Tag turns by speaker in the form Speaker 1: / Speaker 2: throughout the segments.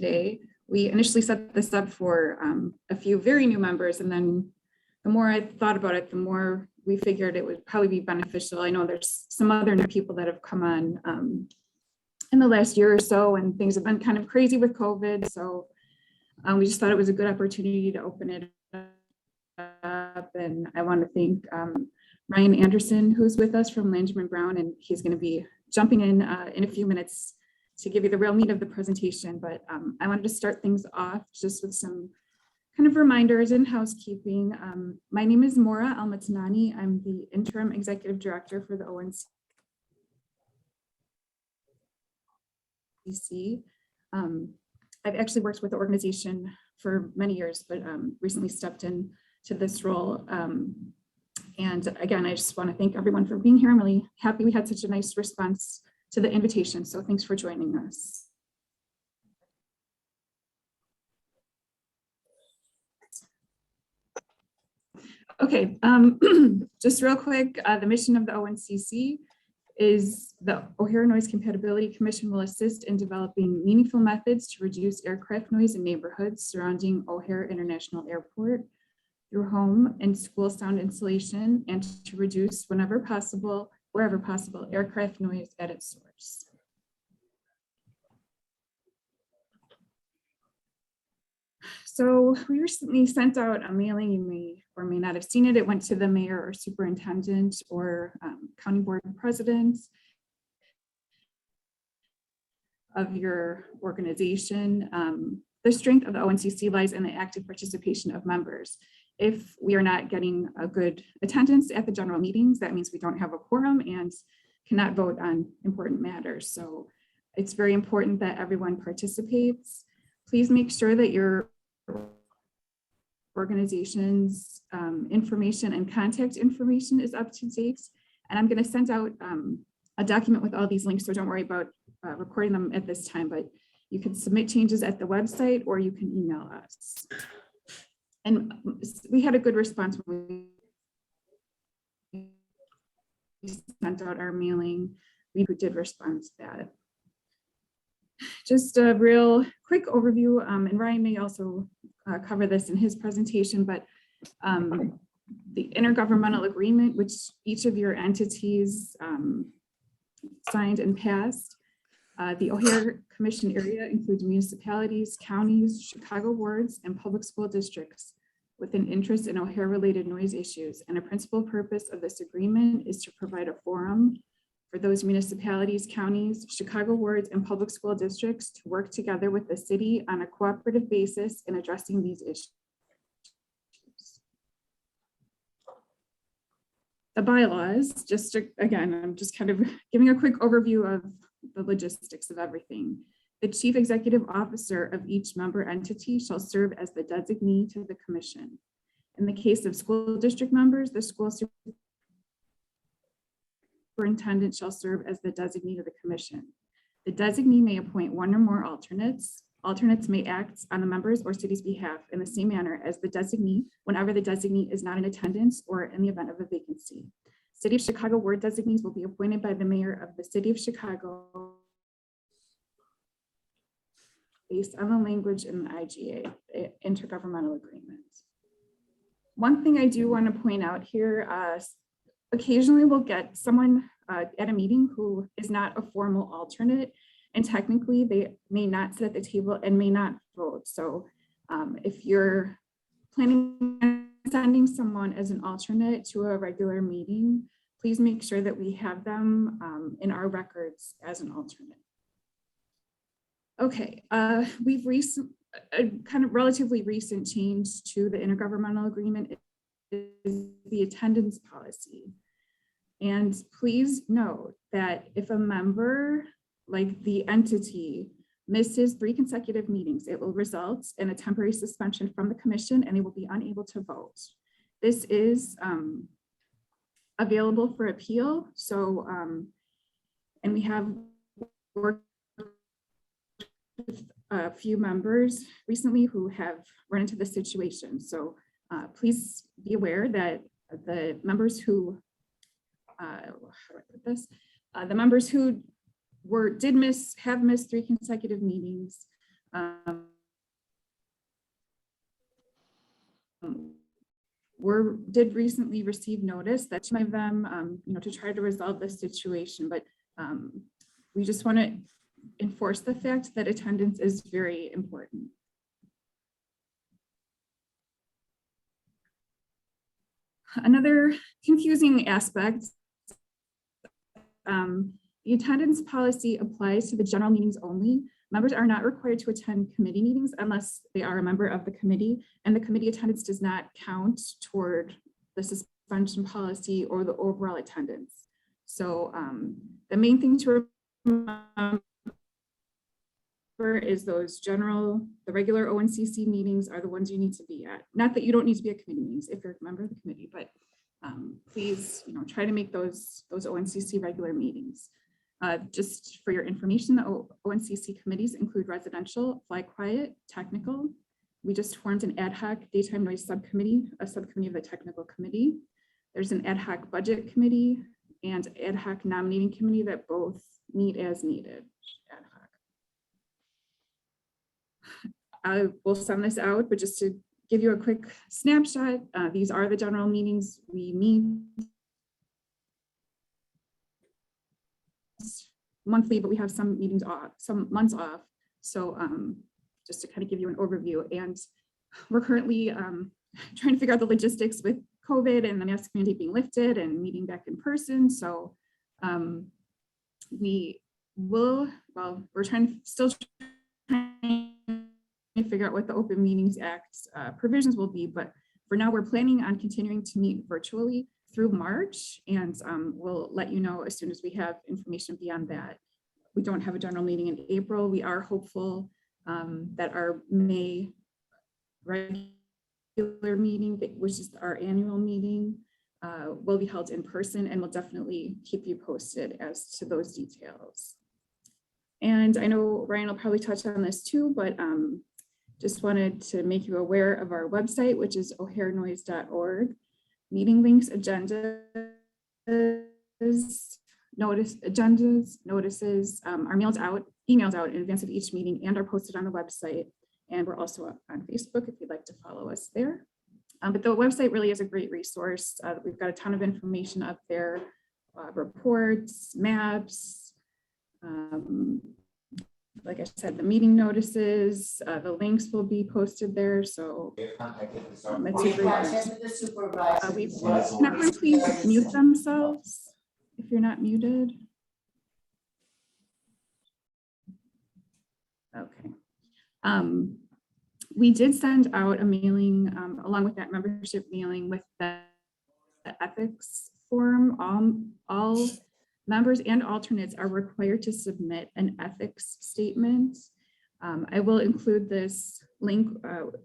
Speaker 1: today. We initially set this up for a few very new members, and then the more I thought about it, the more we figured it would probably be beneficial. I know there's some other new people that have come on in the last year or so, and things have been kind of crazy with COVID. So we just thought it was a good opportunity to open it up. And I want to thank Ryan Anderson, who's with us from Langevin Brown, and he's going to be jumping in a few minutes to give you the real meat of the presentation. But I wanted to start things off just with some kind of reminders and housekeeping. My name is Maura Almatanani. I'm the interim executive director for the ONCC. I've actually worked with the organization for many years, but recently stepped in to this role. And again, I just want to thank everyone for being here. I'm really happy we had such a nice response to the invitation. So thanks for joining us. Okay, just real quick, the mission of the ONCC is the O'Hare Noise Compatibility Commission will assist in developing meaningful methods to reduce aircraft noise in neighborhoods surrounding O'Hare International Airport through home and school sound insulation, and to reduce wherever possible, aircraft noise at its source. So we recently sent out a mailing. You may or may not have seen it. It went to the mayor or superintendent or county board president of your organization. The strength of the ONCC lies in the active participation of members. If we are not getting a good attendance at the general meetings, that means we don't have a quorum and cannot vote on important matters. So it's very important that everyone participates. Please make sure that your organization's information and contact information is up to date. And I'm going to send out a document with all these links, so don't worry about recording them at this time, but you can submit changes at the website or you can email us. And we had a good response when we sent out our mailing. We did respond to that. Just a real quick overview, and Ryan may also cover this in his presentation, but the intergovernmental agreement, which each of your entities signed and passed. The O'Hare Commission area includes municipalities, counties, Chicago wards, and public school districts with an interest in O'Hare-related noise issues. And a principal purpose of this agreement is to provide a forum for those municipalities, counties, Chicago wards, and public school districts to work together with the city on a cooperative basis in addressing these issues. The bylaws, just again, I'm just kind of giving a quick overview of the logistics of everything. The chief executive officer of each member entity shall serve as the designee to the commission. In the case of school district members, the school superintendent shall serve as the designee to the commission. The designee may appoint one or more alternates. Alternates may act on the members or city's behalf in the same manner as the designee whenever the designee is not in attendance or in the event of a vacancy. City of Chicago ward designees will be appointed by the mayor of the city of Chicago based on the language in the IGA, the Intergovernmental Agreement. One thing I do want to point out here, occasionally we'll get someone at a meeting who is not a formal alternate, and technically they may not sit at the table and may not vote. So if you're planning on sending someone as an alternate to a regular meeting, please make sure that we have them in our records as an alternate. Okay, we've a kind of relatively recent change to the intergovernmental agreement is the attendance policy. And please note that if a member, like the entity, misses 3 consecutive meetings, it will result in a temporary suspension from the commission and they will be unable to vote. This is available for appeal. So, and we have worked with a few members recently who have run into this situation. So please be aware that the members who, how do I put this? The members who have missed 3 consecutive meetings, did recently receive notice that some of them, to try to resolve the situation, but we just want to enforce the fact that attendance is very important. Another confusing aspect, the attendance policy applies to the general meetings only. Members are not required to attend committee meetings unless they are a member of the committee, and the committee attendance does not count toward the suspension policy or the overall attendance. So the main thing to remember is the regular ONCC meetings are the ones you need to be at. Not that you don't need to be at committee meetings if you're a member of the committee, but please, try to make those ONCC regular meetings. Just for your information, the ONCC committees include residential, fly quiet, technical. We just formed an ad hoc daytime noise subcommittee, a subcommittee of the technical committee. There's an ad hoc budget committee and ad hoc nominating committee that both meet as needed. Ad hoc. I will send this out, but just to give you a quick snapshot, these are the general meetings we meet monthly, but we have some meetings off, some months off. So just to kind of give you an overview, and we're currently trying to figure out the logistics with COVID and the mask mandate being lifted and meeting back in person. So we're still trying to figure out what the Open Meetings Act provisions will be, but for now we're planning on continuing to meet virtually through March, and we'll let you know as soon as we have information beyond that. We don't have a general meeting in April. We are hopeful that our May regular meeting, which is our annual meeting, will be held in person, and we'll definitely keep you posted as to those details. And I know Ryan will probably touch on this too, but just wanted to make you aware of our website, which is o'harenoise.org. Meeting links, agendas, notices are emailed out in advance of each meeting and are posted on the website. And we're also on Facebook if you'd like to follow us there. But the website really is a great resource. We've got a ton of information up there, reports, maps, like I said, the meeting notices, the links will be posted there. So it's a great can everyone please mute themselves if you're not muted? Okay. We did send out a mailing along with that membership mailing with the ethics form. All members and alternates are required to submit an ethics statement. I will include this link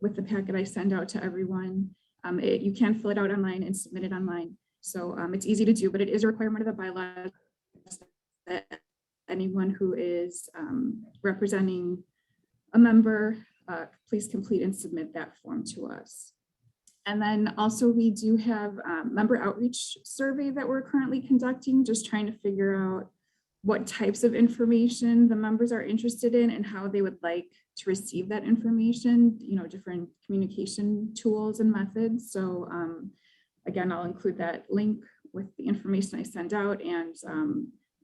Speaker 1: with the packet I send out to everyone. You can fill it out online and submit it online. So it's easy to do, but it is a requirement of the bylaws that anyone who is representing a member, please complete and submit that form to us. And then also we do have a member outreach survey that we're currently conducting, just trying to figure out what types of information the members are interested in and how they would like to receive that information, different communication tools and methods. So again, I'll include that link with the information I send out, and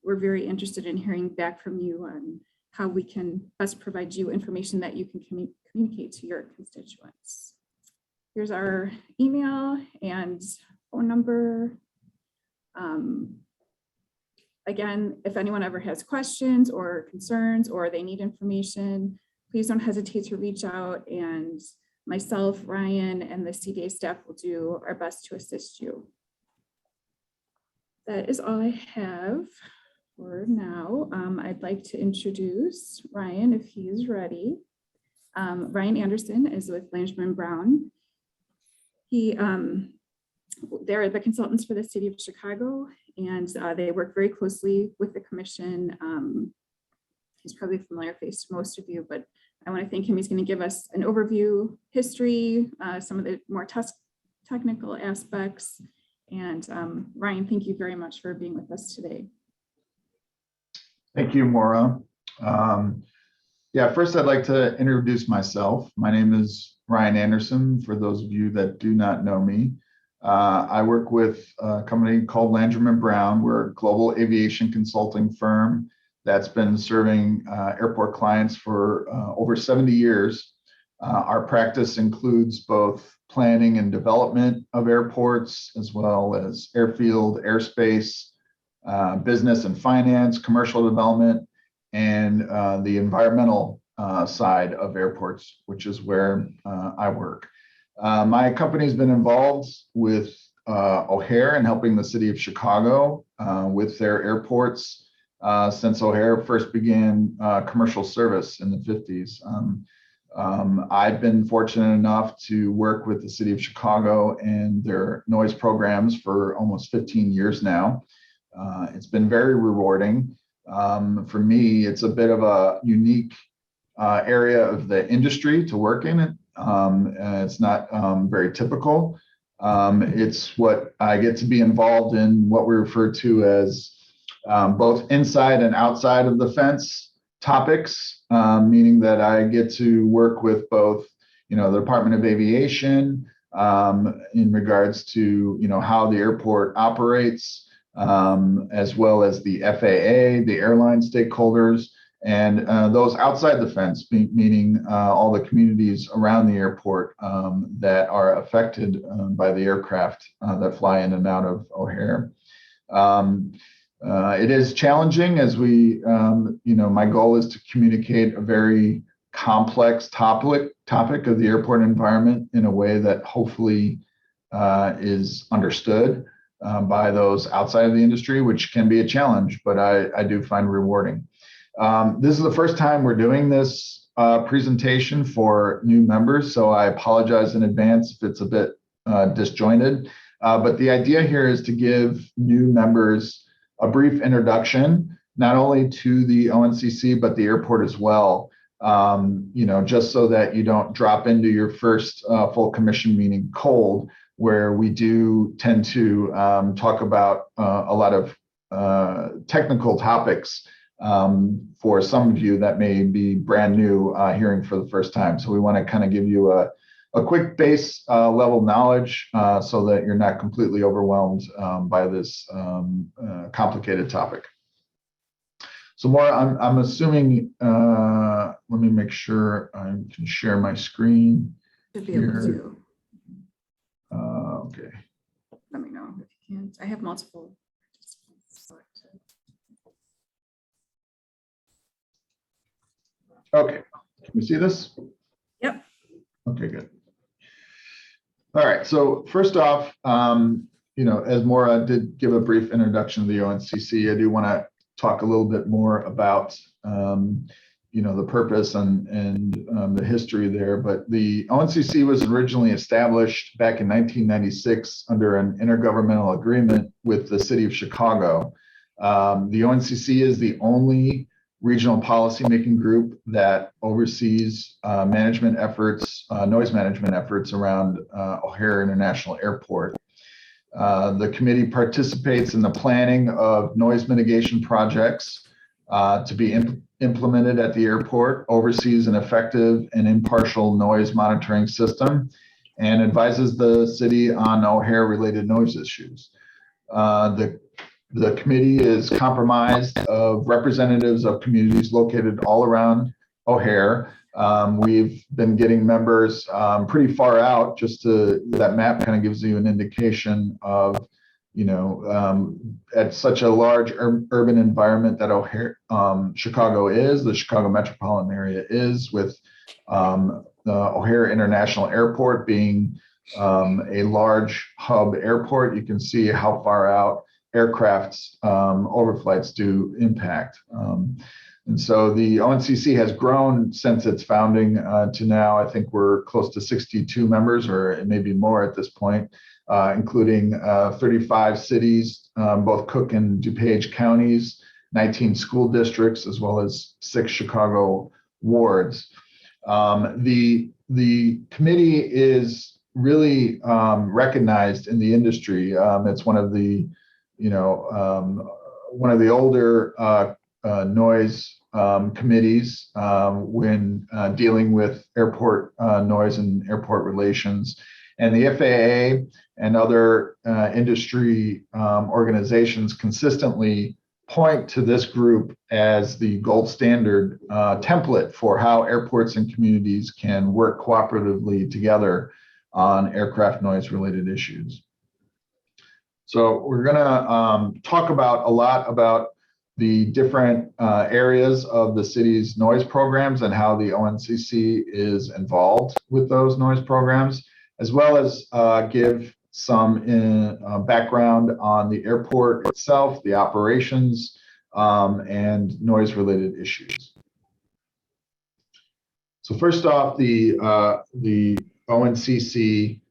Speaker 1: we're very interested in hearing back from you on how we can best provide you information that you can communicate to your constituents. Here's our email and phone number. Again, if anyone ever has questions or concerns or they need information, please don't hesitate to reach out, and myself, Ryan, and the CDA staff will do our best to assist you. That is all I have for now. I'd like to introduce Ryan if he is ready. Ryan Anderson is with Langeman Brown. They're the consultants for the city of Chicago, and they work very closely with the commission. He's probably a familiar face to most of you, but I want to thank him. He's going to give us an overview, history, some of the more technical aspects. And Ryan, thank you very much for being with us today.
Speaker 2: Thank you, Maura. Yeah, first I'd like to introduce myself. My name is Ryan Anderson, for those of you that do not know me. I work with a company called Landrum & Brown. We're a global aviation consulting firm that's been serving airport clients for over 70 years. Our practice includes both planning and development of airports, as well as airfield, airspace, business and finance, commercial development, and the environmental side of airports, which is where I work. My company's been involved with O'Hare and helping the city of Chicago with their airports since O'Hare first began commercial service in the 50s. I've been fortunate enough to work with the city of Chicago and their noise programs for almost 15 years now. It's been very rewarding. For me, it's a bit of a unique area of the industry to work in. It's not very typical. It's what I get to be involved in, what we refer to as both inside and outside of the fence topics, meaning that I get to work with both, the Department of Aviation in regards to, how the airport operates, as well as the FAA, the airline stakeholders, and those outside the fence, meaning all the communities around the airport that are affected by the aircraft that fly in and out of O'Hare. It is challenging as my goal is to communicate a very complex topic of the airport environment in a way that hopefully is understood by those outside of the industry, which can be a challenge, but I do find rewarding. This is the first time we're doing this presentation for new members, so I apologize in advance if it's a bit disjointed. But the idea here is to give new members a brief introduction, not only to the ONCC, but the airport as well, just so that you don't drop into your first full commission meeting cold, where we do tend to talk about a lot of technical topics for some of you that may be brand new hearing for the first time. So we want to kind of give you a quick base level knowledge so that you're not completely overwhelmed by this complicated topic. So Maura, I'm assuming, let me make sure I can share my screen.
Speaker 1: Should be able to.
Speaker 2: Okay.
Speaker 1: Let me know if you can't. I have multiple.
Speaker 2: Okay, can you see this?
Speaker 1: Yep.
Speaker 2: Okay, good. All right, so first off, as Maura did give a brief introduction to the ONCC, I do want to talk a little bit more about, the purpose and the history there. But the ONCC was originally established back in 1996 under an intergovernmental agreement with the city of Chicago. The ONCC is the only regional policymaking group that oversees management efforts, noise management efforts around O'Hare International Airport. The committee participates in the planning of noise mitigation projects to be implemented at the airport, oversees an effective and impartial noise monitoring system, and advises the city on O'Hare related noise issues. The committee is comprised of representatives of communities located all around O'Hare. We've been getting members pretty far out. That map kind of gives you an indication of, at such a large urban environment that O'Hare, Chicago is, the Chicago metropolitan area is, with the O'Hare International Airport being a large hub airport. You can see how far out aircraft's overflights do impact. And so the ONCC has grown since its founding to now. I think we're close to 62 members, or it may be more at this point, including 35 cities, both Cook and DuPage counties, 19 school districts, as well as 6 Chicago wards. The committee is really recognized in the industry. It's one of the older noise committees when dealing with airport noise and airport relations. And the FAA and other industry organizations consistently point to this group as the gold standard template for how airports and communities can work cooperatively together on aircraft noise related issues. So we're going to talk about a lot about the different areas of the city's noise programs and how the ONCC is involved with those noise programs, as well as give some background on the airport itself, the operations, and noise-related issues. So first off, the ONCC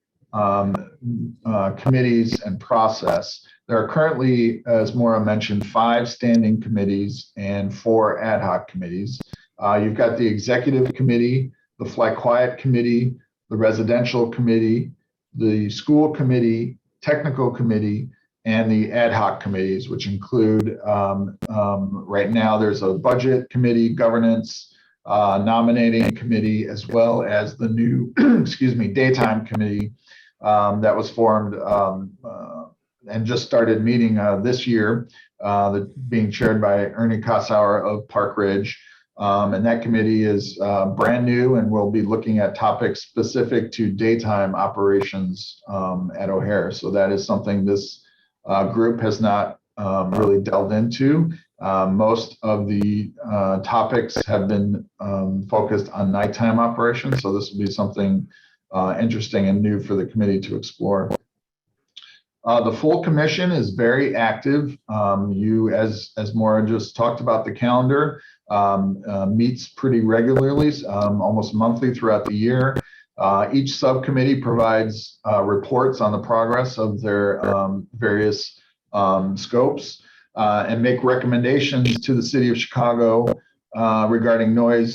Speaker 2: committees and process. There are currently, as Maura mentioned, 5 standing committees and 4 ad hoc committees. You've got the executive committee, the Fly Quiet committee, the residential committee, the school committee, technical committee, and the ad hoc committees, which include, right now there's a budget committee, governance, nominating committee, as well as the new, excuse me, daytime committee that was formed and just started meeting this year, being chaired by Ernie Kossauer of Park Ridge. And that committee is brand new and will be looking at topics specific to daytime operations at O'Hare. So that is something this group has not really delved into. Most of the topics have been focused on nighttime operations. So this will be something interesting and new for the committee to explore. The full commission is very active. You, as Maura just talked about, the calendar meets pretty regularly, almost monthly throughout the year. Each subcommittee provides reports on the progress of their various scopes and make recommendations to the city of Chicago regarding noise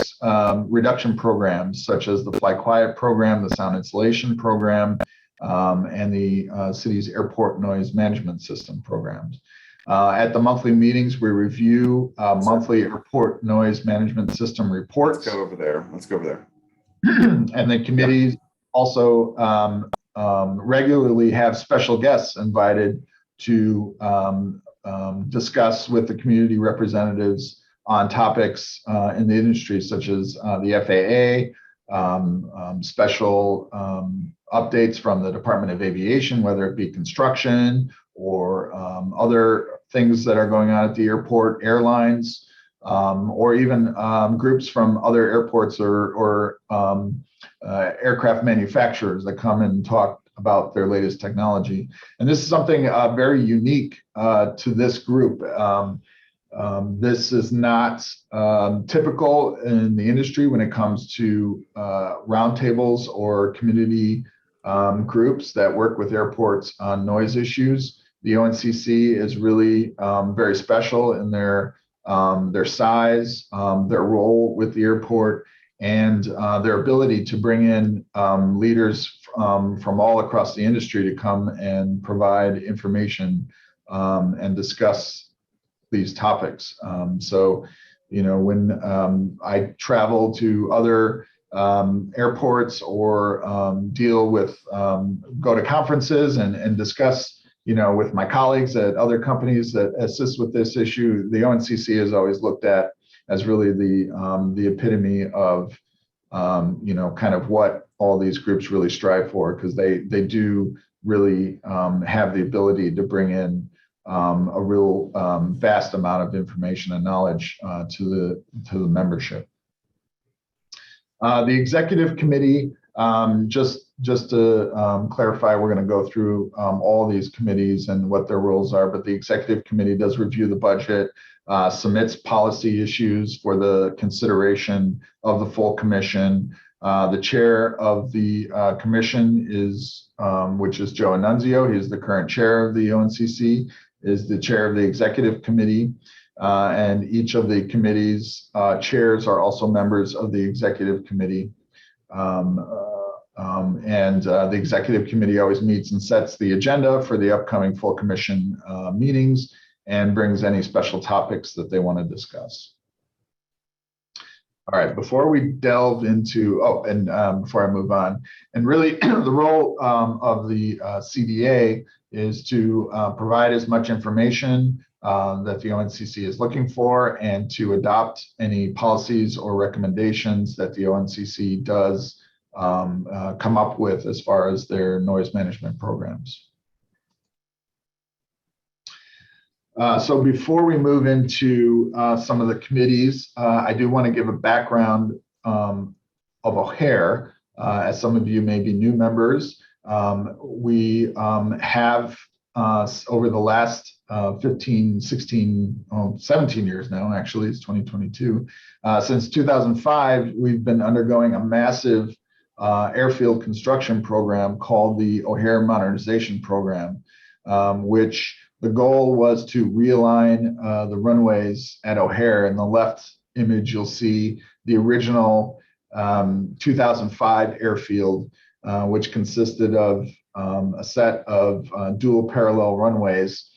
Speaker 2: reduction programs, such as the Fly Quiet program, the sound insulation program, and the city's airport noise management system programs. At the monthly meetings, we review monthly airport noise management system reports.
Speaker 3: Let's go over there. Let's go over there.
Speaker 2: And the committees also regularly have special guests invited to discuss with the community representatives on topics in the industry, such as the FAA, special updates from the Department of Aviation, whether it be construction or other things that are going on at the airport, airlines, or even groups from other airports or aircraft manufacturers that come and talk about their latest technology. And this is something very unique to this group. This is not typical in the industry when it comes to roundtables or community groups that work with airports on noise issues. The ONCC is really very special in their size, their role with the airport, and their ability to bring in leaders from all across the industry to come and provide information and discuss these topics. So, you know, when I travel to other airports or deal with, go to conferences and discuss, you know, with my colleagues at other companies that assist with this issue, the ONCC is always looked at as really the epitome of, you know, kind of what all these groups really strive for, because they do really have the ability to bring in a real vast amount of information and knowledge to the membership. The executive committee, just to clarify, we're going to go through all these committees and what their roles are, but the executive committee does review the budget, submits policy issues for the consideration of the full commission. The chair of the commission is, which is Joe Annunzio. He's the current chair of the ONCC, is the chair of the executive committee. And each of the committee's chairs are also members of the executive committee. The executive committee always meets and sets the agenda for the upcoming full commission meetings. and brings any special topics that they want to discuss. All right, before we delve into, before I move on, and really the role of the CDA is to provide as much information that the ONCC is looking for and to adopt any policies or recommendations that the ONCC does come up with as far as their noise management programs. So before we move into some of the committees, I do want to give a background of O'Hare. As some of you may be new members, we have over the last 15, 16, 17 years now, actually, it's 2022. Since 2005, we've been undergoing a massive airfield construction program called the O'Hare Modernization Program, which the goal was to realign the runways at O'Hare. In the left image, you'll see the original 2005 airfield, which consisted of a set of dual parallel runways,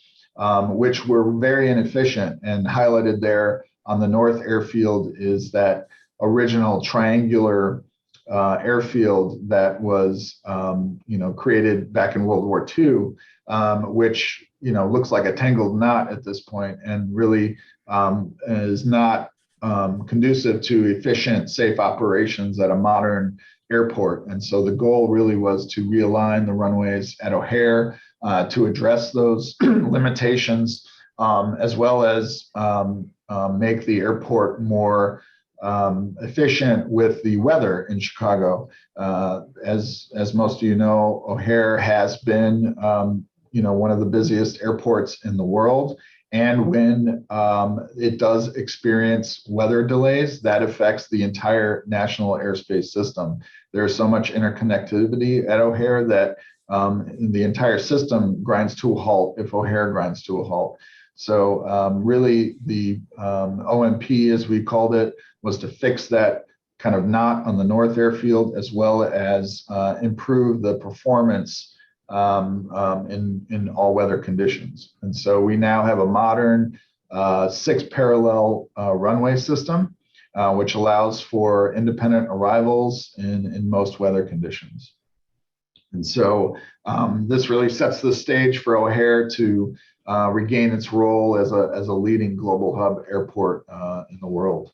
Speaker 2: which were very inefficient. And highlighted there on the north airfield is that original triangular airfield that was created back in World War II, which looks like a tangled knot at this point and really is not conducive to efficient, safe operations at a modern airport. And so the goal really was to realign the runways at O'Hare to address those limitations, as well as make the airport more efficient with the weather in Chicago. As most of you know, O'Hare has been one of the busiest airports in the world. And when it does experience weather delays, that affects the entire national airspace system. There's so much interconnectivity at O'Hare that the entire system grinds to a halt if O'Hare grinds to a halt. So really the OMP, as we called it, was to fix that kind of knot on the north airfield, as well as improve the performance in all weather conditions. And so we now have a modern 6 parallel runway system, which allows for independent arrivals in most weather conditions. And so this really sets the stage for O'Hare to regain its role as a leading global hub airport in the world.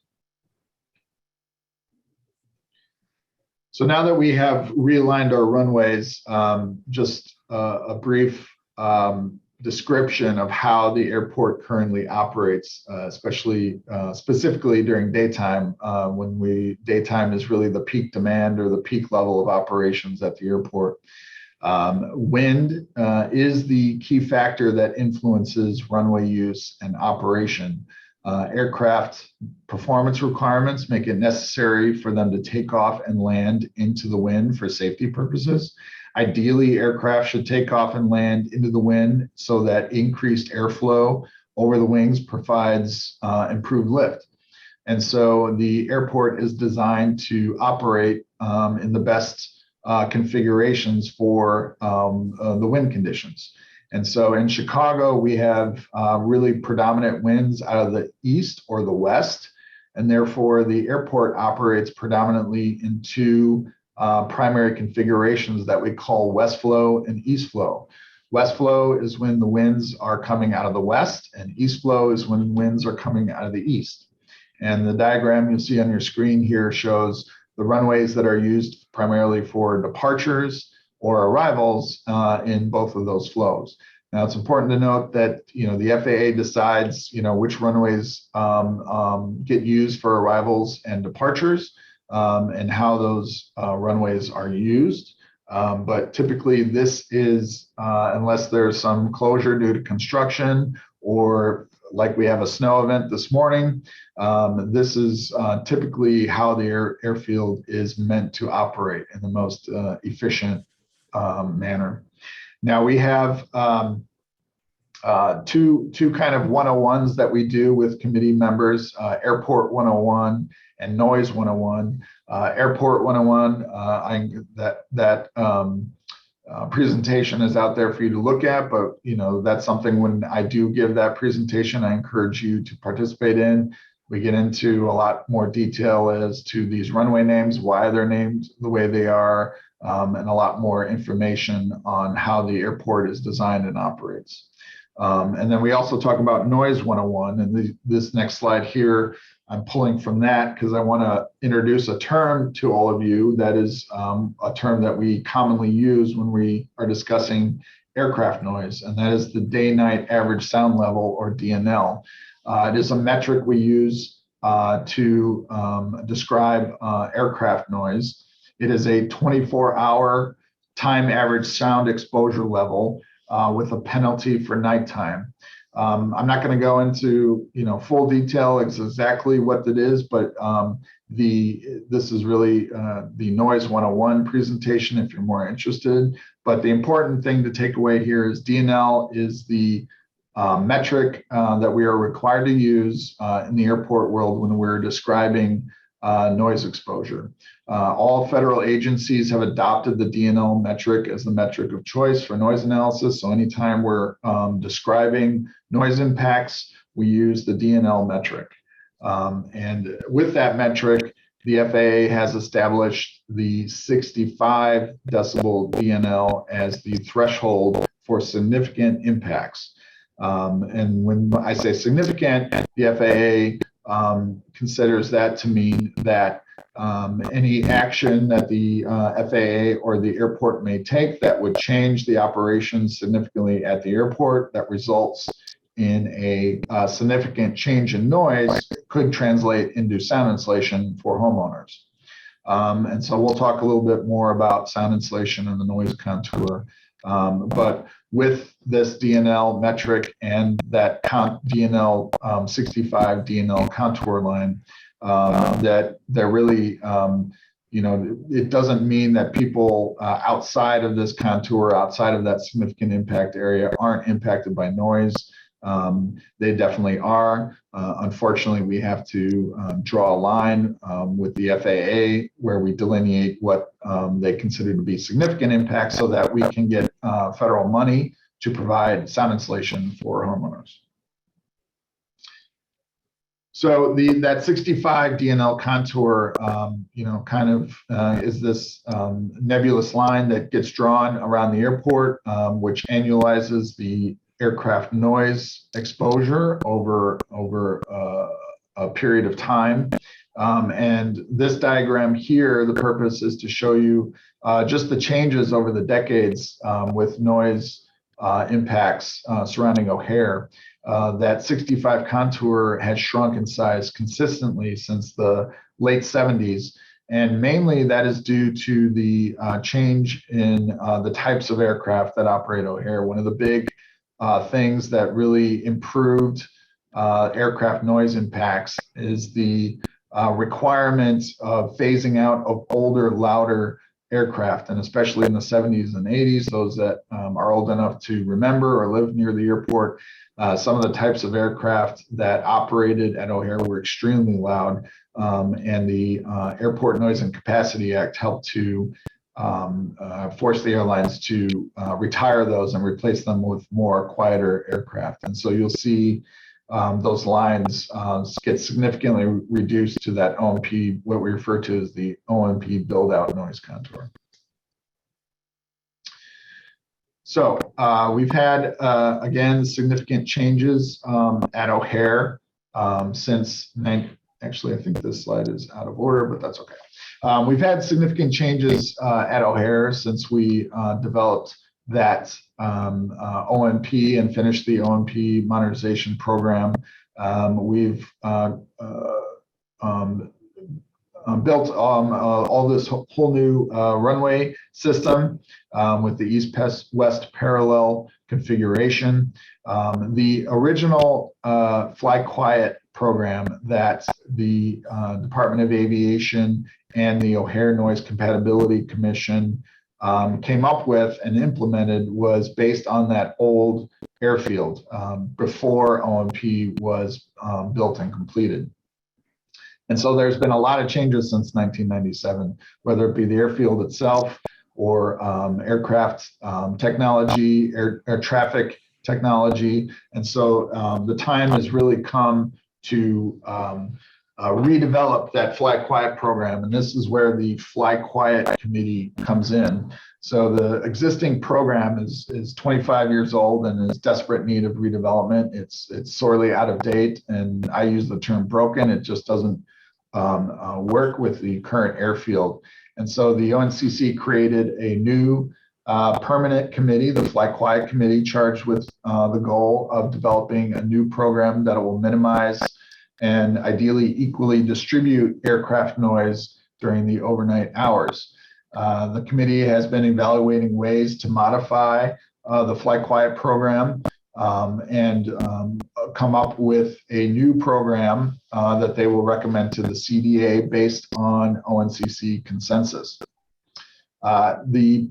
Speaker 2: So now that we have realigned our runways, just a brief description of how the airport currently operates, specifically during daytime, when daytime is really the peak demand or the peak level of operations at the airport. Wind is the key factor that influences runway use and operation. Aircraft performance requirements make it necessary for them to take off and land into the wind for safety purposes. Ideally, aircraft should take off and land into the wind so that increased airflow over the wings provides improved lift. And so the airport is designed to operate in the best configurations for the wind conditions. And so in Chicago, we have really predominant winds out of the east or the west, and therefore the airport operates predominantly in two primary configurations that we call west flow and east flow. West flow is when the winds are coming out of the west, and east flow is when winds are coming out of the east. And the diagram you'll see on your screen here shows the runways that are used primarily for departures or arrivals in both of those flows. Now, it's important to note that the FAA decides which runways get used for arrivals and departures, and how those runways are used. But typically, this is unless there's some closure due to construction, or like we have a snow event this morning, this is typically how the airfield is meant to operate in the most efficient manner. Now we have two kind of 101s that we do with committee members, Airport 101 and Noise 101. Airport 101, presentation is out there for you to look at, but that's something when I do give that presentation, I encourage you to participate in. We get into a lot more detail as to these runway names, why they're named the way they are, and a lot more information on how the airport is designed and operates. And then we also talk about Noise 101, and this next slide here, I'm pulling from that because I want to introduce a term to all of you that is a term that we commonly use when we are discussing aircraft noise, and that is the day-night average sound level, or DNL. It is a metric we use to describe aircraft noise. It is a 24-hour time average sound exposure level with a penalty for nighttime. I'm not going to go into full detail exactly what it is, but this is really the Noise 101 presentation if you're more interested. But the important thing to take away here is DNL is the metric that we are required to use in the airport world when we're describing noise exposure. All federal agencies have adopted the DNL metric as the metric of choice for noise analysis. So anytime we're describing noise impacts, we use the DNL metric. And with that metric, the FAA has established the 65 decibel DNL as the threshold for significant impacts. And when I say significant, the FAA considers that to mean that any action that the FAA or the airport may take that would change the operations significantly at the airport that results in a significant change in noise could translate into sound insulation for homeowners. And so we'll talk a little bit more about sound insulation and the noise contour. But with this DNL metric and that DNL 65 DNL contour line, that they're really, it doesn't mean that people outside of this contour, outside of that significant impact area, aren't impacted by noise. They definitely are. Unfortunately, we have to draw a line with the FAA where we delineate what they consider to be significant impacts so that we can get federal money to provide sound insulation for homeowners. So that 65 DNL contour, is this nebulous line that gets drawn around the airport, which annualizes the aircraft noise exposure over a period of time. And this diagram here, the purpose is to show you just the changes over the decades with noise impacts surrounding O'Hare. That 65 contour has shrunk in size consistently since the late 70s. And mainly that is due to the change in the types of aircraft that operate O'Hare. One of the big things that really improved aircraft noise impacts is the requirement of phasing out of older, louder aircraft, and especially in the 70s and 80s, those that are old enough to remember or live near the airport, some of the types of aircraft that operated at O'Hare were extremely loud, and the Airport Noise and Capacity Act helped to force the airlines to retire those and replace them with more quieter aircraft. And so you'll see those lines get significantly reduced to that OMP, what we refer to as the OMP build-out noise contour. So we've had, again, significant changes at O'Hare since, actually, I think this slide is out of order, but that's okay. We've had significant changes at O'Hare since we developed that OMP and finished the OMP modernization program. We've built all this whole new runway system with the east-west parallel configuration. The original Fly Quiet program that the Department of Aviation and the O'Hare Noise Compatibility Commission came up with and implemented was based on that old airfield before OMP was built and completed. And so there's been a lot of changes since 1997, whether it be the airfield itself or aircraft technology, air traffic technology. And so the time has really come to redevelop that Fly Quiet program. And this is where the Fly Quiet Committee comes in. So the existing program is 25 years old and is desperate need of redevelopment. It's sorely out of date, and I use the term broken. It just doesn't work with the current airfield. And so the ONCC created a new permanent committee, the Fly Quiet Committee, charged with the goal of developing a new program that will minimize and ideally equally distribute aircraft noise during the overnight hours. The committee has been evaluating ways to modify the Fly Quiet program and come up with a new program that they will recommend to the CDA based on ONCC consensus. The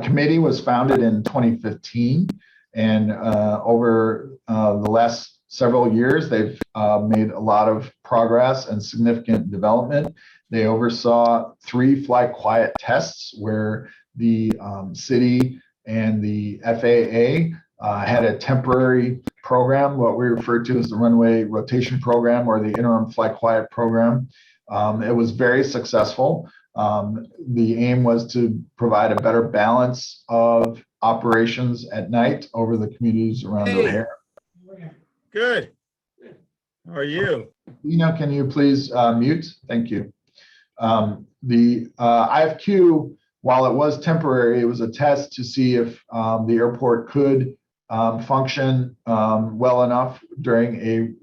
Speaker 2: committee was founded in 2015, and over the last several years, they've made a lot of progress and significant development. They oversaw 3 Fly Quiet tests where the city and the FAA had a temporary program, what we refer to as the runway rotation program or the interim Fly Quiet program. It was very successful. The aim was to provide a better balance of operations at night over the communities around O'Hare.
Speaker 3: Good. How are you?
Speaker 2: Can you please mute? Thank you. The IFQ, while it was temporary, it was a test to see if the airport could function well enough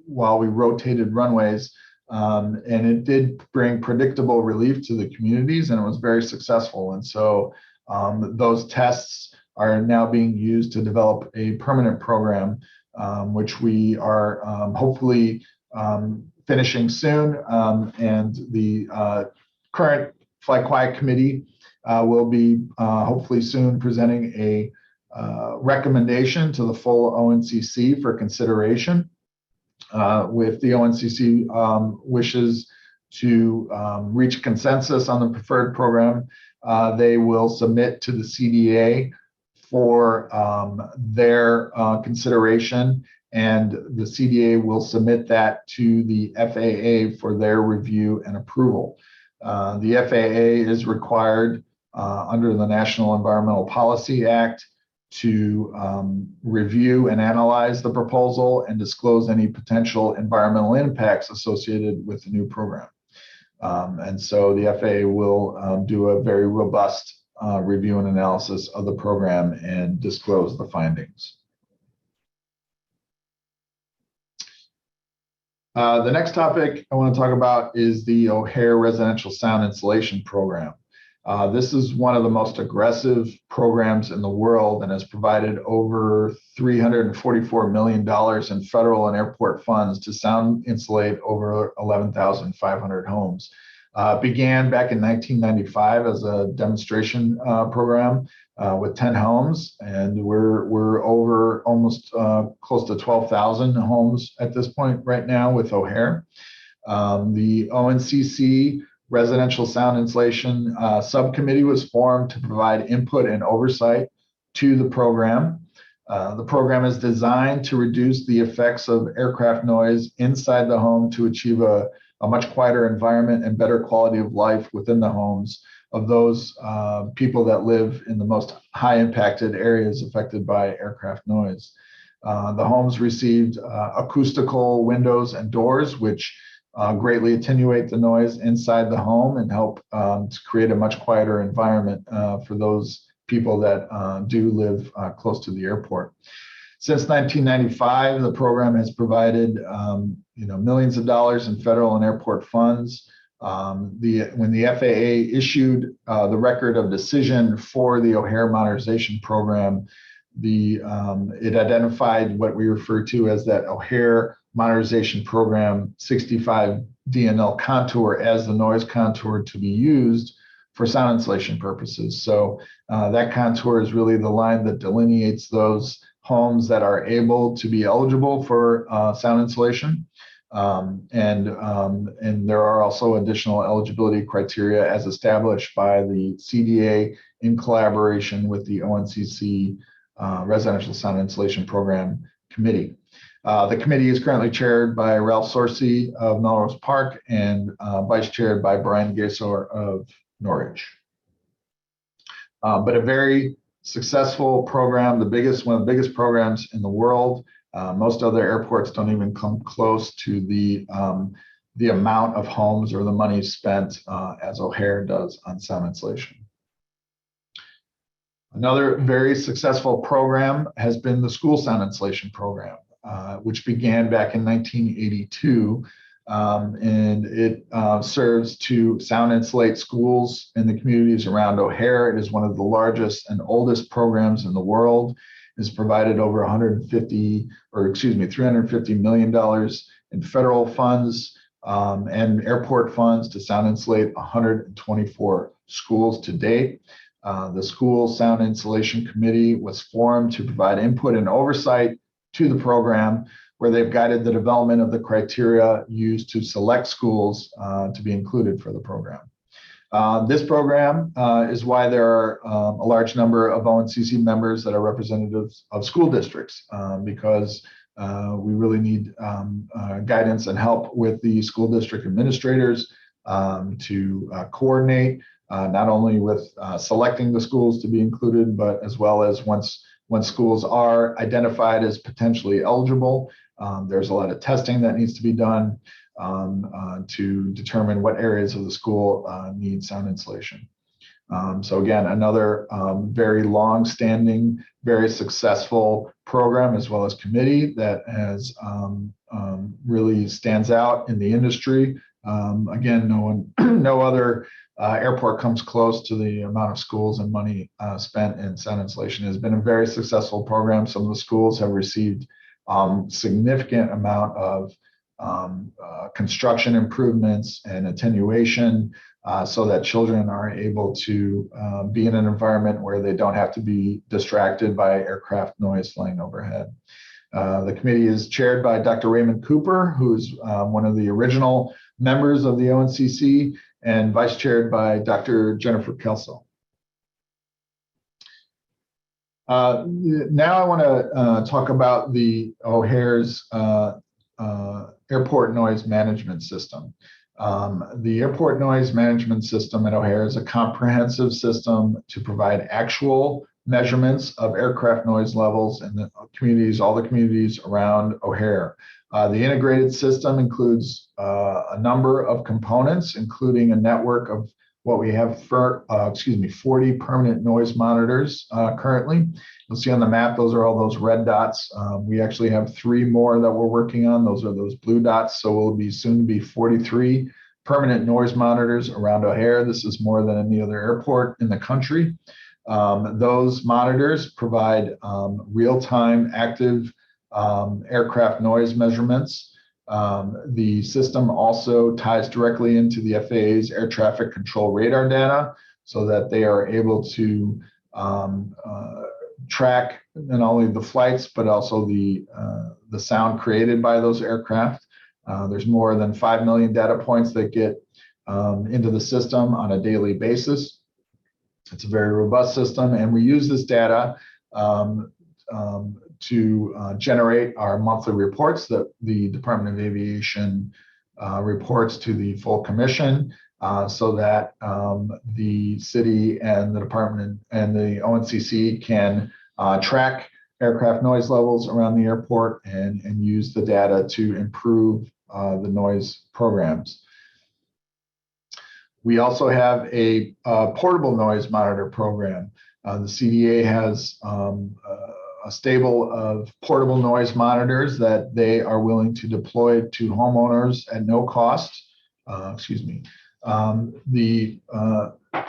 Speaker 2: while we rotated runways. And it did bring predictable relief to the communities, and it was very successful. And so those tests are now being used to develop a permanent program, which we are hopefully finishing soon. And the current Fly Quiet Committee will be hopefully soon presenting a recommendation to the full ONCC for consideration. With the ONCC wishes to reach consensus on the preferred program, they will submit to the CDA for their consideration, and the CDA will submit that to the FAA for their review and approval. The FAA is required under the National Environmental Policy Act to review and analyze the proposal and disclose any potential environmental impacts associated with the new program. And so the FAA will do a very robust review and analysis of the program and disclose the findings. The next topic I want to talk about is the O'Hare Residential Sound Insulation Program. This is one of the most aggressive programs in the world and has provided over $344 million in federal and airport funds to sound insulate over 11,500 homes. Began back in 1995 as a demonstration program with 10 homes, and we're over almost close to 12,000 homes at this point right now with O'Hare. The ONCC Residential Sound Insulation Subcommittee was formed to provide input and oversight to the program. The program is designed to reduce the effects of aircraft noise inside the home to achieve a much quieter environment and better quality of life within the homes of those people that live in the most high impacted areas affected by aircraft noise. The homes received acoustical windows and doors, which greatly attenuate the noise inside the home and help to create a much quieter environment for those people that do live close to the airport. Since 1995, the program has provided millions of dollars in federal and airport funds. When the FAA issued the record of decision for the O'Hare Modernization Program, it identified what we refer to as that O'Hare Modernization Program 65 DNL contour as the noise contour to be used for sound insulation purposes. So that contour is really the line that delineates those homes that are able to be eligible for sound insulation. And there are also additional eligibility criteria as established by the CDA in collaboration with the ONCC Residential Sound Insulation Program Committee. The committee is currently chaired by Ralph Sorcy of Melrose Park and vice chaired by Brian Gasor of Norwich. But a very successful program, one of the biggest programs in the world. Most other airports don't even come close to the amount of homes or the money spent as O'Hare does on sound insulation. Another very successful program has been the school sound insulation program, which began back in 1982. And it serves to sound insulate schools in the communities around O'Hare. It is one of the largest and oldest programs in the world. It's provided over $350 million in federal funds and airport funds to sound insulate 124 schools to date. The School Sound Insulation Committee was formed to provide input and oversight to the program, where they've guided the development of the criteria used to select schools to be included for the program. This program is why there are a large number of ONCC members that are representatives of school districts, because we really need guidance and help with the school district administrators to coordinate not only with selecting the schools to be included, but as well as once schools are identified as potentially eligible, there's a lot of testing that needs to be done to determine what areas of the school need sound insulation. So again, another very long-standing, very successful program as well as committee that has really stands out in the industry. Again, no other airport comes close to the amount of schools and money spent in sound insulation. It has been a very successful program. Some of the schools have received significant amount of construction improvements and attenuation so that children are able to be in an environment where they don't have to be distracted by aircraft noise flying overhead. The committee is chaired by Dr. Raymond Cooper, who's one of the original members of the ONCC, and vice chaired by Dr. Jennifer Kelso. Now I want to talk about the O'Hare's airport noise management system. The airport noise management system at O'Hare is a comprehensive system to provide actual measurements of aircraft noise levels in the communities, all the communities around O'Hare. The integrated system includes a number of components, including a network of what we have for, 40 permanent noise monitors currently. You'll see on the map, those are all those red dots. We actually have 3 more that we're working on. Those are those blue dots. So we'll be soon to be 43 permanent noise monitors around O'Hare. This is more than any other airport in the country. Those monitors provide real-time active aircraft noise measurements. The system also ties directly into the FAA's air traffic control radar data so that they are able to track not only the flights, but also the sound created by those aircraft. There's more than 5 million data points that get into the system on a daily basis. It's a very robust system, and we use this data to generate our monthly reports that the Department of Aviation reports to the full commission so that the city and the department and the ONCC can track aircraft noise levels around the airport and use the data to improve the noise programs. We also have a portable noise monitor program. The CDA has a stable of portable noise monitors that they are willing to deploy to homeowners at no cost. The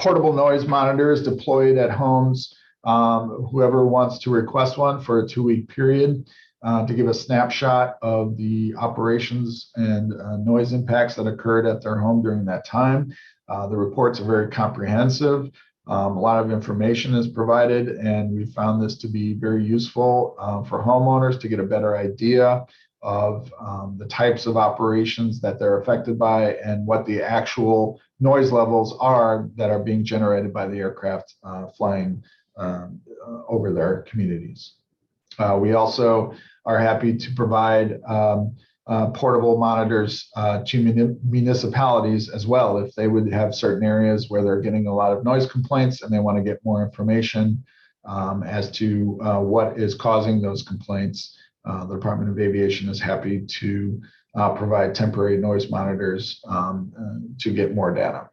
Speaker 2: portable noise monitor is deployed at homes, whoever wants to request one for a 2-week period to give a snapshot of the operations and noise impacts that occurred at their home during that time. The reports are very comprehensive. A lot of information is provided, and we found this to be very useful for homeowners to get a better idea of the types of operations that they're affected by and what the actual noise levels are that are being generated by the aircraft flying over their communities. We also are happy to provide portable monitors to municipalities as well if they would have certain areas where they're getting a lot of noise complaints and they want to get more information as to what is causing those complaints. The Department of Aviation is happy to provide temporary noise monitors to get more data.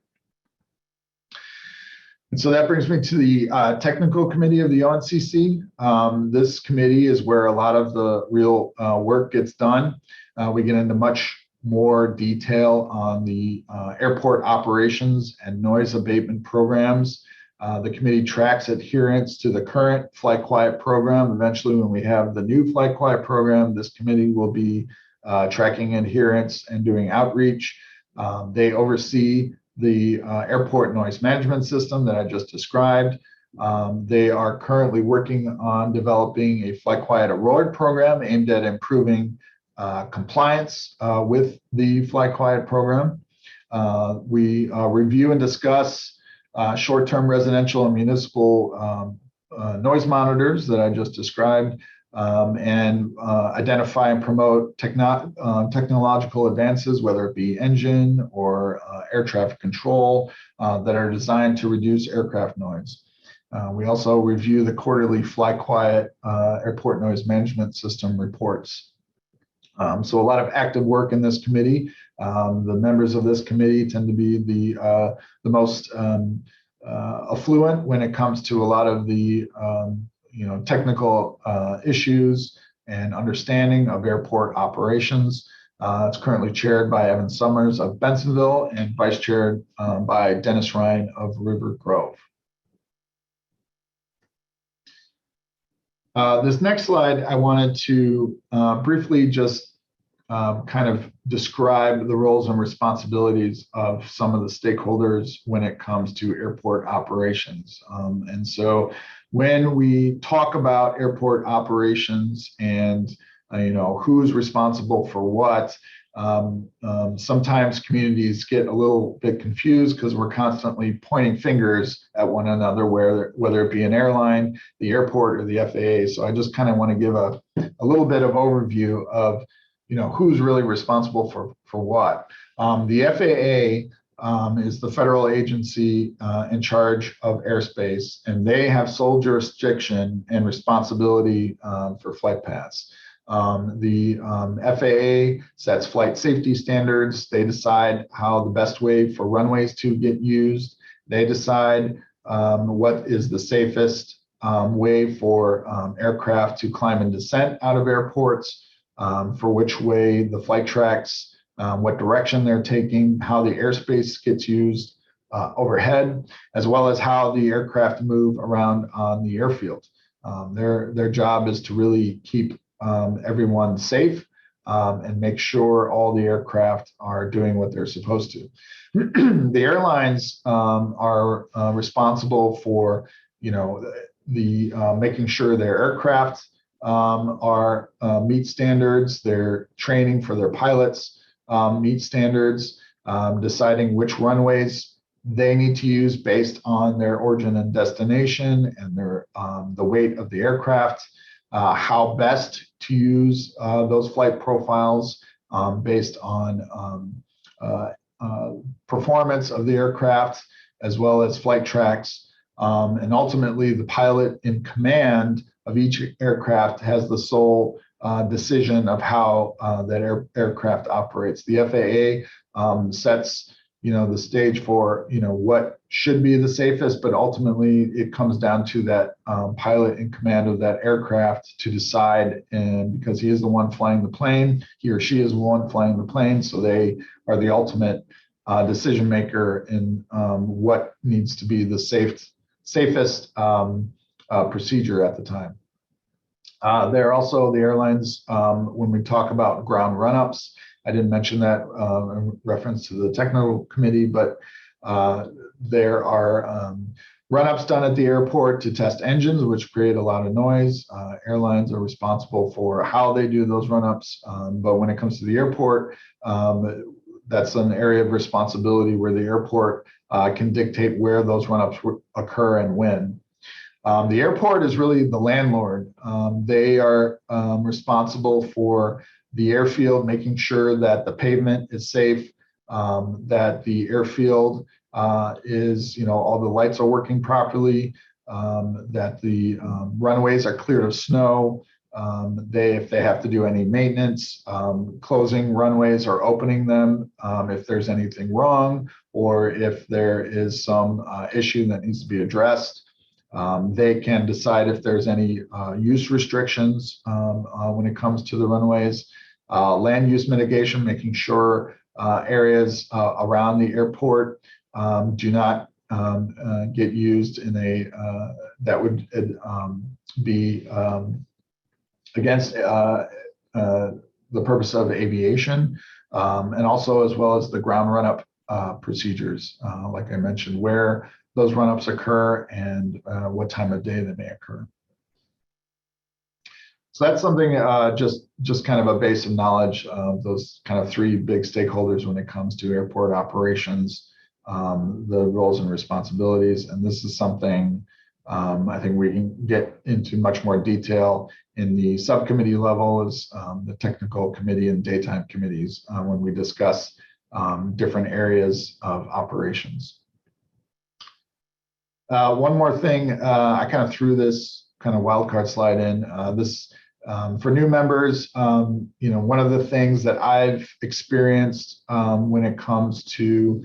Speaker 2: And so that brings me to the technical committee of the ONCC. This committee is where a lot of the real work gets done. We get into much more detail on the airport operations and noise abatement programs. The committee tracks adherence to the current Flight Quiet program. Eventually, when we have the new Flight Quiet program, this committee will be tracking adherence and doing outreach. They oversee the airport noise management system that I just described. They are currently working on developing a Flight Quiet award program aimed at improving compliance with the Flight Quiet program. We review and discuss short-term residential and municipal noise monitors that I just described, and identify and promote technological advances, whether it be engine or air traffic control, that are designed to reduce aircraft noise. We also review the quarterly Flight Quiet airport noise management system reports. So a lot of active work in this committee. The members of this committee tend to be the most affluent when it comes to a lot of the technical issues and understanding of airport operations. It's currently chaired by Evan Summers of Bensonville and vice chaired by Dennis Ryan of River Grove. This next slide, I wanted to briefly just kind of describe the roles and responsibilities of some of the stakeholders when it comes to airport operations. And so when we talk about airport operations and who's responsible for what, sometimes communities get a little bit confused because we're constantly pointing fingers at one another, whether it be an airline, the airport, or the FAA. So I just kind of want to give a little bit of overview of who's really responsible for what. The FAA is the federal agency in charge of airspace, and they have sole jurisdiction and responsibility for flight paths. The FAA sets flight safety standards. They decide how the best way for runways to get used. They decide what is the safest way for aircraft to climb and descent out of airports, for which way the flight tracks, what direction they're taking, how the airspace gets used overhead, as well as how the aircraft move around on the airfield. Their job is to really keep everyone safe and make sure all the aircraft are doing what they're supposed to. The airlines are responsible for making sure their aircraft meet standards, their training for their pilots meet standards, deciding which runways they need to use based on their origin and destination and the weight of the aircraft, how best to use those flight profiles based on performance of the aircraft, as well as flight tracks. And ultimately, the pilot in command of each aircraft has the sole decision of how that aircraft operates. The FAA sets the stage for what should be the safest, but ultimately it comes down to that pilot in command of that aircraft to decide, and because he is the one flying the plane, he or she is the one flying the plane, so they are the ultimate decision maker in what needs to be the safest procedure at the time. They're also the airlines, when we talk about ground run-ups, I didn't mention that in reference to the technical committee, but there are Run-ups done at the airport to test engines, which create a lot of noise. Airlines are responsible for how they do those run-ups, but when it comes to the airport, that's an area of responsibility where the airport can dictate where those run-ups occur and when. The airport is really the landlord. They are responsible for the airfield, making sure that the pavement is safe, that the airfield is, all the lights are working properly, that the runways are clear of snow. If they have to do any maintenance, closing runways or opening them, if there's anything wrong, or if there is some issue that needs to be addressed. They can decide if there's any use restrictions when it comes to the runways. Land use mitigation, making sure areas around the airport do not get used in a that would be against the purpose of aviation, and also as well as the ground run-up procedures, like I mentioned, where those run-ups occur and what time of day they may occur. So that's something, just kind of a base of knowledge of those kind of three big stakeholders when it comes to airport operations, the roles and responsibilities. And this is something I think we can get into much more detail in the subcommittee level, as the technical committee and daytime committees when we discuss different areas of operations. One more thing, I kind of threw this kind of wildcard slide in. For new members, one of the things that I've experienced when it comes to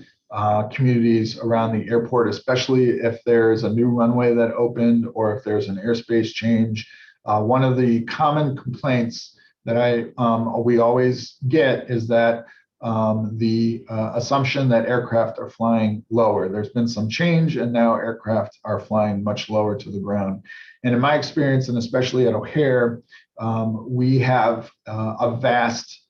Speaker 2: communities around the airport, especially if there's a new runway that opened or if there's an airspace change, one of the common complaints that we always get is that the assumption that aircraft are flying lower. There's been some change, and now aircraft are flying much lower to the ground. And in my experience, and especially at O'Hare, we have a vast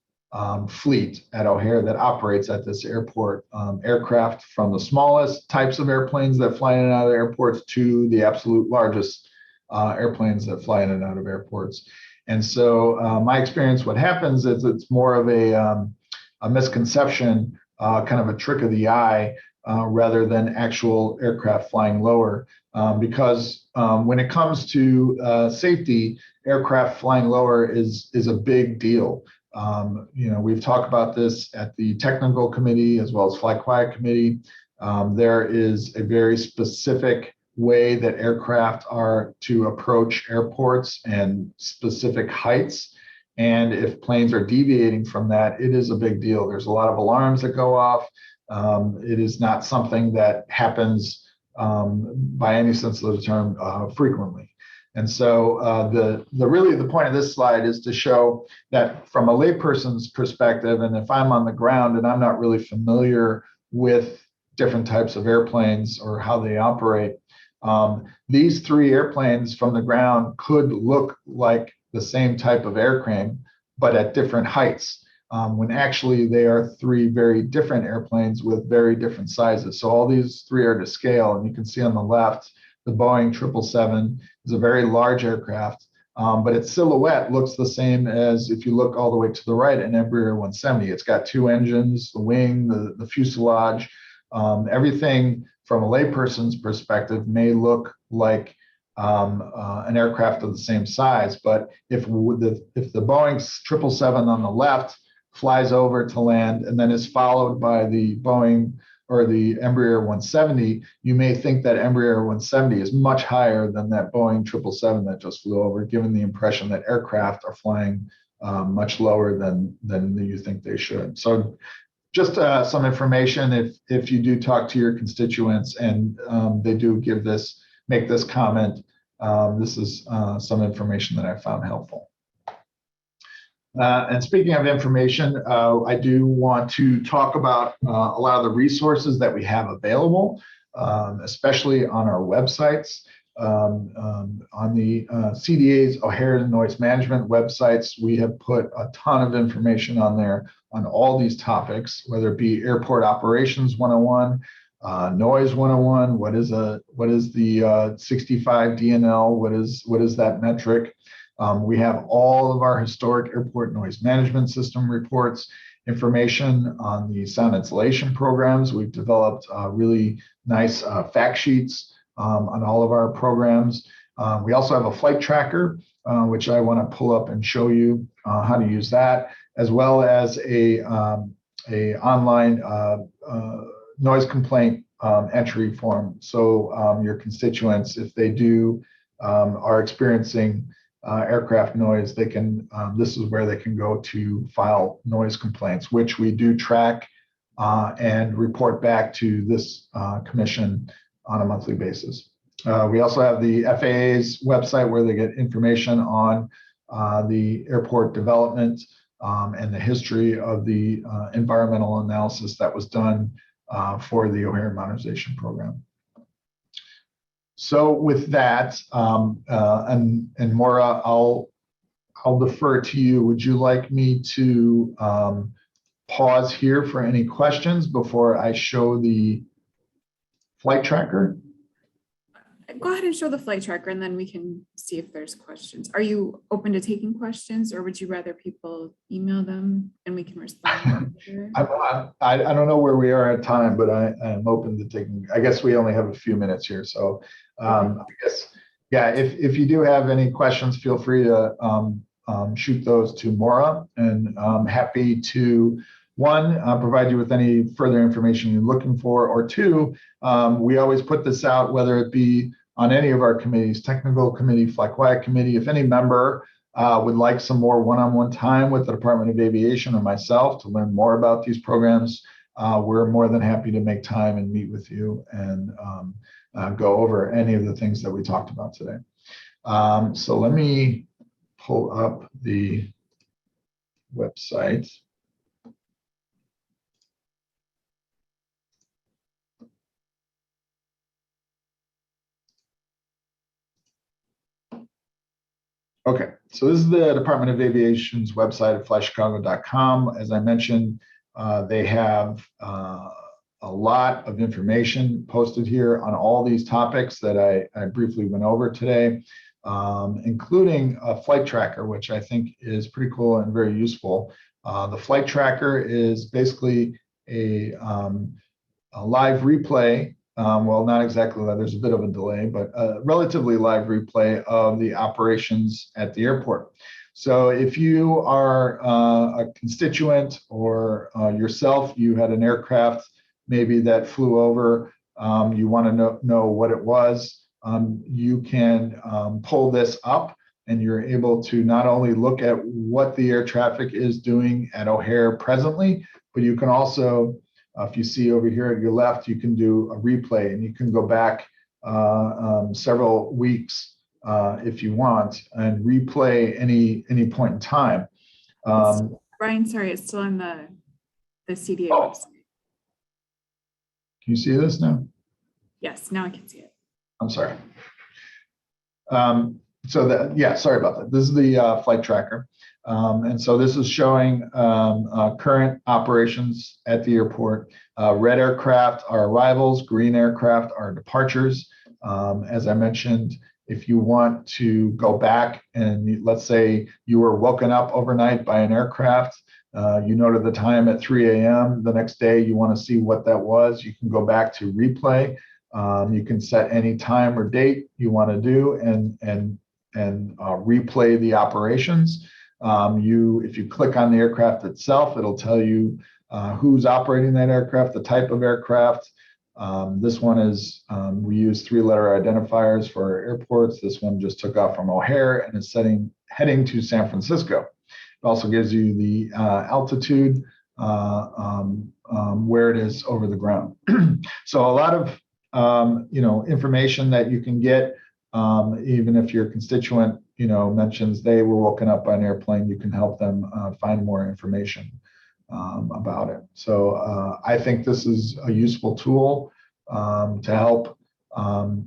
Speaker 2: fleet at O'Hare that operates at this airport. Aircraft from the smallest types of airplanes that fly in and out of airports to the absolute largest airplanes that fly in and out of airports. And so my experience, what happens is it's more of a misconception, kind of a trick of the eye, rather than actual aircraft flying lower. Because when it comes to safety, aircraft flying lower is a big deal. We've talked about this at the technical committee as well as Fly Quiet committee. There is a very specific way that aircraft are to approach airports and specific heights. And if planes are deviating from that, it is a big deal. There's a lot of alarms that go off. It is not something that happens by any sense of the term frequently. And so the point of this slide is to show that from a layperson's perspective, and if I'm on the ground and I'm not really familiar with different types of airplanes or how they operate, these three airplanes from the ground could look like the same type of aircraft, but at different heights, when actually they are three very different airplanes with very different sizes. So all these three are to scale, and you can see on the left, the Boeing 777 is a very large aircraft, but its silhouette looks the same as if you look all the way to the right, an Embraer 170. It's got two engines, the wing, the fuselage, everything from a layperson's perspective may look like an aircraft of the same size. But if the Boeing 777 on the left flies over to land and then is followed by the Boeing or the Embraer 170, you may think that Embraer 170 is much higher than that Boeing 777 that just flew over, given the impression that aircraft are flying much lower than you think they should. So just some information if you do talk to your constituents and they do make this comment, this is some information that I found helpful. And speaking of information, I do want to talk about a lot of the resources that we have available, especially on our websites. On the CDA's O'Hare Noise Management websites, we have put a ton of information on there on all these topics, whether it be Airport Operations 101, noise 101, what is the 65 DNL, what is that metric. We have all of our historic airport noise management system reports, information on the sound insulation programs. We've developed really nice fact sheets on all of our programs. We also have a flight tracker, which I want to pull up and show you how to use that, as well as a online noise complaint entry form. So your constituents, if they are experiencing aircraft noise, they can. This is where they can go to file noise complaints, which we do track and report back to this commission on a monthly basis. We also have the FAA's website where they get information on the airport development and the history of the environmental analysis that was done for the O'Hare Modernization Program. So with that, and Maura, I'll defer to you. Would you like me to pause here for any questions before I show the flight tracker?
Speaker 1: Go ahead and show the flight tracker and then we can see if there's questions. Are you open to taking questions, or would you rather people email them and we can respond?
Speaker 2: I don't know where we are at time, but I'm open to taking. I guess we only have a few minutes here. So I guess, yeah, if you do have any questions, feel free to shoot those to Maura, and I'm happy to, one, provide you with any further information you're looking for, or two, we always put this out, whether it be on any of our committees, technical committee, flight quiet committee. If any member would like some more one-on-one time with the Department of Aviation or myself to learn more about these programs, we're more than happy to make time and meet with you and go over any of the things that we talked about today. So let me pull up the website. Okay, so this is the Department of Aviation's website at flychicago.com. As I mentioned, they have a lot of information posted here on all these topics that I briefly went over today, including a flight tracker, which I think is pretty cool and very useful. The flight tracker is basically a live replay. Well, not exactly that, there's a bit of a delay, but a relatively live replay of the operations at the airport. So if you are a constituent or yourself, you had an aircraft maybe that flew over, you want to know what it was, you can pull this up, and you're able to not only look at what the air traffic is doing at O'Hare presently, but you can also, if you see over here at your left, you can do a replay, and you can go back several weeks if you want and replay any point in time.
Speaker 1: Brian, sorry, it's still on the CDA
Speaker 2: Oh.
Speaker 1: website.
Speaker 2: Can you see this now?
Speaker 1: Yes, now I can see it.
Speaker 2: I'm sorry. Sorry about that. This is the flight tracker. And so this is showing current operations at the airport. Red aircraft are arrivals, green aircraft are departures. As I mentioned, if you want to go back and let's say you were woken up overnight by an aircraft, you noted the time at 3 a.m. the next day, you want to see what that was, you can go back to replay. You can set any time or date you want to do and replay the operations. If you click on the aircraft itself, it'll tell you who's operating that aircraft, the type of aircraft. This one is, we use 3-letter identifiers for our airports. This one just took off from O'Hare and is heading to San Francisco. It also gives you the altitude, where it is over the ground. So a lot of information that you can get, even if your constituent mentions they were woken up by an airplane, you can help them find more information about it. So I think this is a useful tool to help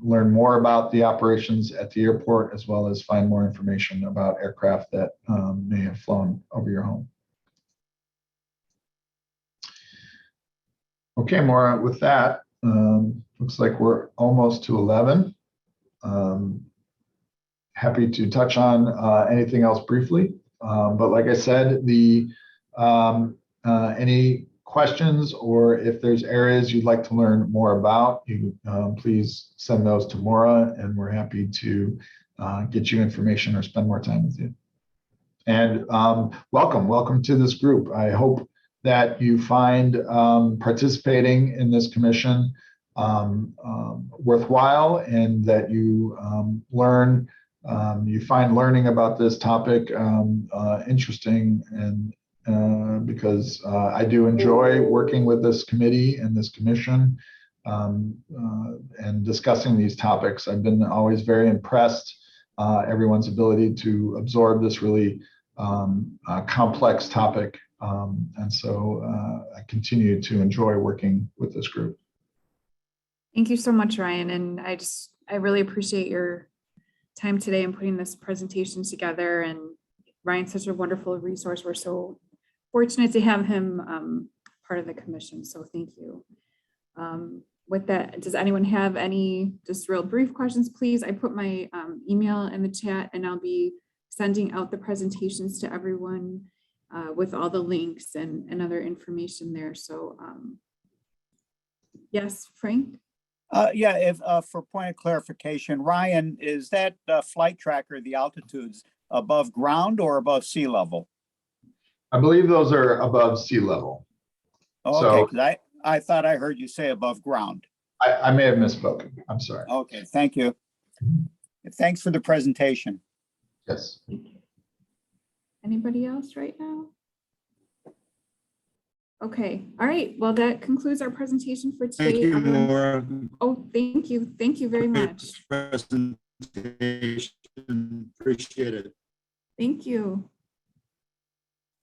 Speaker 2: learn more about the operations at the airport, as well as find more information about aircraft that may have flown over your home. Okay, Maura, with that, Looks like we're almost to 11. Happy to touch on anything else briefly. But like I said, any questions or if there's areas you'd like to learn more about, you please send those to Maura, and we're happy to get you information or spend more time with you. And welcome to this group. I hope that you find participating in this commission worthwhile, and that you you find learning about this topic interesting, and because I do enjoy working with this committee and this commission and discussing these topics. I've been always very impressed everyone's ability to absorb this really complex topic. And so I continue to enjoy working with this group.
Speaker 1: Thank you so much, Ryan. And I really appreciate your time today and putting this presentation together. And Ryan's such a wonderful resource. We're so fortunate to have him part of the commission. So thank you. With that, does anyone have any just real brief questions, please? I put my email in the chat, and I'll be sending out the presentations to everyone with all the links and other information there. So yes, Frank?
Speaker 4: Yeah, if for point of clarification, Ryan, is that flight tracker, the altitudes above ground or above sea level?
Speaker 2: I believe those are above sea level.
Speaker 4: Oh,
Speaker 2: So-
Speaker 4: okay, because I thought I heard you say above ground.
Speaker 2: I may have misspoken. I'm sorry.
Speaker 4: Okay, thank you. Thanks for the presentation.
Speaker 2: Yes.
Speaker 1: Anybody else right now? Okay, all right. Well, that concludes our presentation for today.
Speaker 3: Thank you,
Speaker 1: Everyone-
Speaker 3: Maura.
Speaker 1: Oh, thank you. Thank you very much.
Speaker 3: Presentation. Appreciate it.
Speaker 1: Thank you.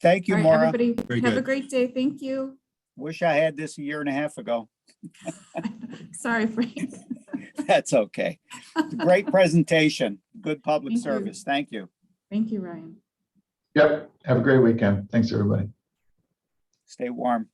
Speaker 4: Thank you,
Speaker 1: All right,
Speaker 4: Maura.
Speaker 1: everybody,
Speaker 3: Very
Speaker 1: have a
Speaker 3: good.
Speaker 1: great day. Thank you.
Speaker 4: Wish I had this a year and a half ago.
Speaker 1: Sorry, Frank.
Speaker 4: That's okay. Great presentation. Good public
Speaker 1: Thank you.
Speaker 4: service. Thank you.
Speaker 1: Thank you, Ryan.
Speaker 2: Yep. Have a great weekend. Thanks, everybody.
Speaker 4: Stay warm.